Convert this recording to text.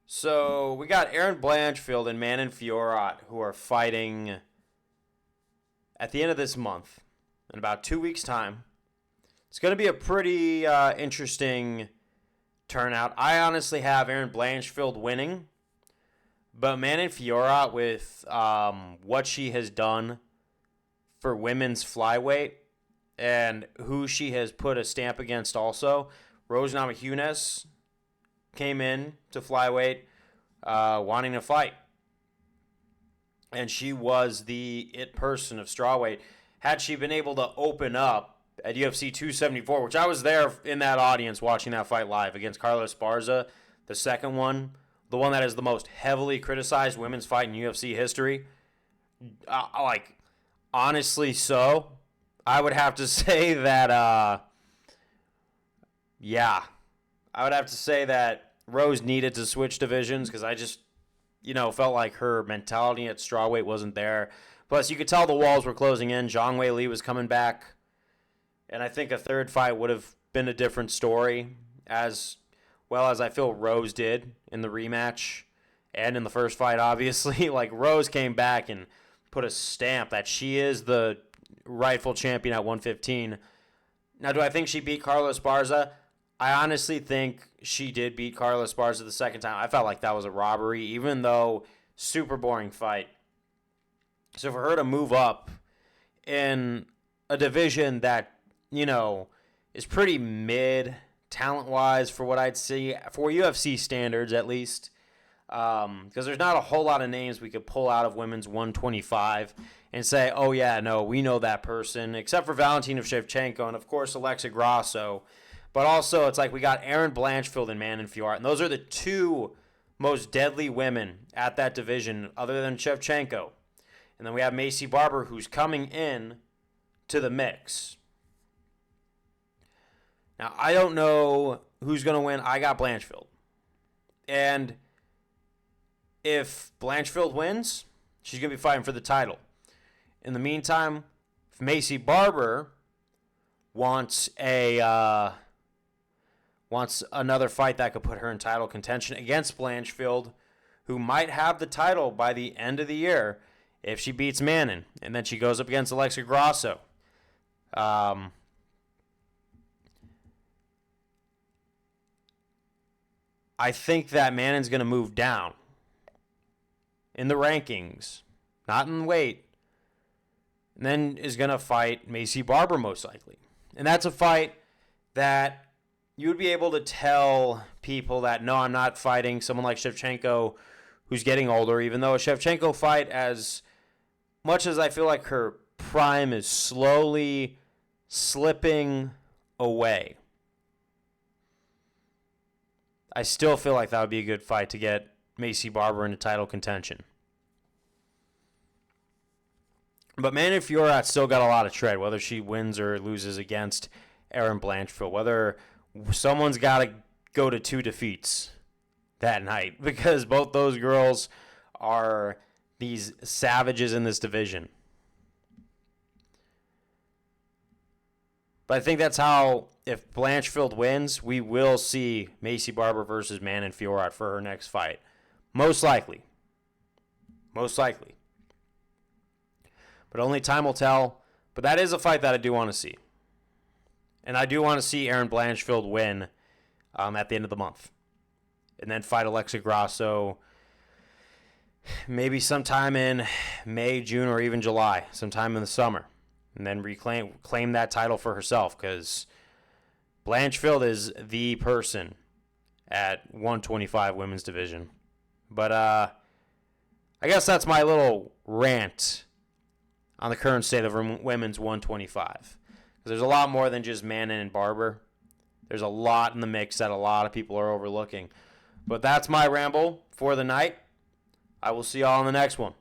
So we got Aaron Blanchfield and Manon Fiorot who are fighting at the end of this month in about 2 weeks' time. It's going to be a pretty interesting turnout. I honestly have Aaron Blanchfield winning, but Manon Fiorot with what she has done for women's flyweight and who she has put a stamp against also. Rose Namajunas came in to flyweight wanting to fight. And she was the it person of strawweight. Had she been able to open up at UFC 274, which I was there in that audience watching that fight live against Carla Esparza, the second one, the one that is the most heavily criticized women's fight in UFC history. Honestly so. I would have to say that, I would have to say that Rose needed to switch divisions because I just, felt like her mentality at strawweight wasn't there. Plus, you could tell the walls were closing in. Zhang Wei Li was coming back. And I think a third fight would have been a different story, as well as I feel Rose did in the rematch and in the first fight, obviously. Like, Rose came back and put a stamp that she is the rightful champion at 115. Now, do I think she beat Carla Esparza? I honestly think she did beat Carla Esparza the second time. I felt like that was a robbery, even though super boring fight. So for her to move up in a division that, is pretty mid talent-wise for what I'd see, for UFC standards at least, because there's not a whole lot of names we could pull out of women's 125 and say, oh yeah, no, we know that person, except for Valentina Shevchenko and, of course, Alexa Grasso. But also, it's like we got Aaron Blanchfield and Manon Fiorot, and those are the two most deadly women at that division, other than Shevchenko. And then we have Macy Barber, who's coming in to the mix. Now, I don't know who's going to win. I got Blanchfield. And if Blanchfield wins, she's going to be fighting for the title. In the meantime, if Macy Barber wants another fight that could put her in title contention against Blanchfield, who might have the title by the end of the year if she beats Manon, and then she goes up against Alexa Grasso. I think that Manon's going to move down in the rankings, not in weight, and then is going to fight Macy Barber most likely. And that's a fight that you would be able to tell people that, no, I'm not fighting someone like Shevchenko who's getting older, even though a Shevchenko fight, as much as I feel like her prime is slowly slipping away, I still feel like that would be a good fight to get Macy Barber into title contention. But Manon Fiorot still got a lot of tread, whether she wins or loses against Aaron Blanchfield, whether someone's got to go to 2 defeats that night, because both those girls are these savages in this division. But I think that's how, if Blanchfield wins, we will see Macy Barber versus Manon Fiorot for her next fight. Most likely. Most likely. But only time will tell. But that is a fight that I do want to see. And I do want to see Aaron Blanchfield win at the end of the month. And then fight Alexa Grasso maybe sometime in May, June, or even July. Sometime in the summer. And then claim that title for herself, because Blanchfield is the person at 125 women's division. But I guess that's my little rant on the current state of women's 125. Because there's a lot more than just Manon and Barber. There's a lot in the mix that a lot of people are overlooking. But that's my ramble for the night. I will see y'all in the next one.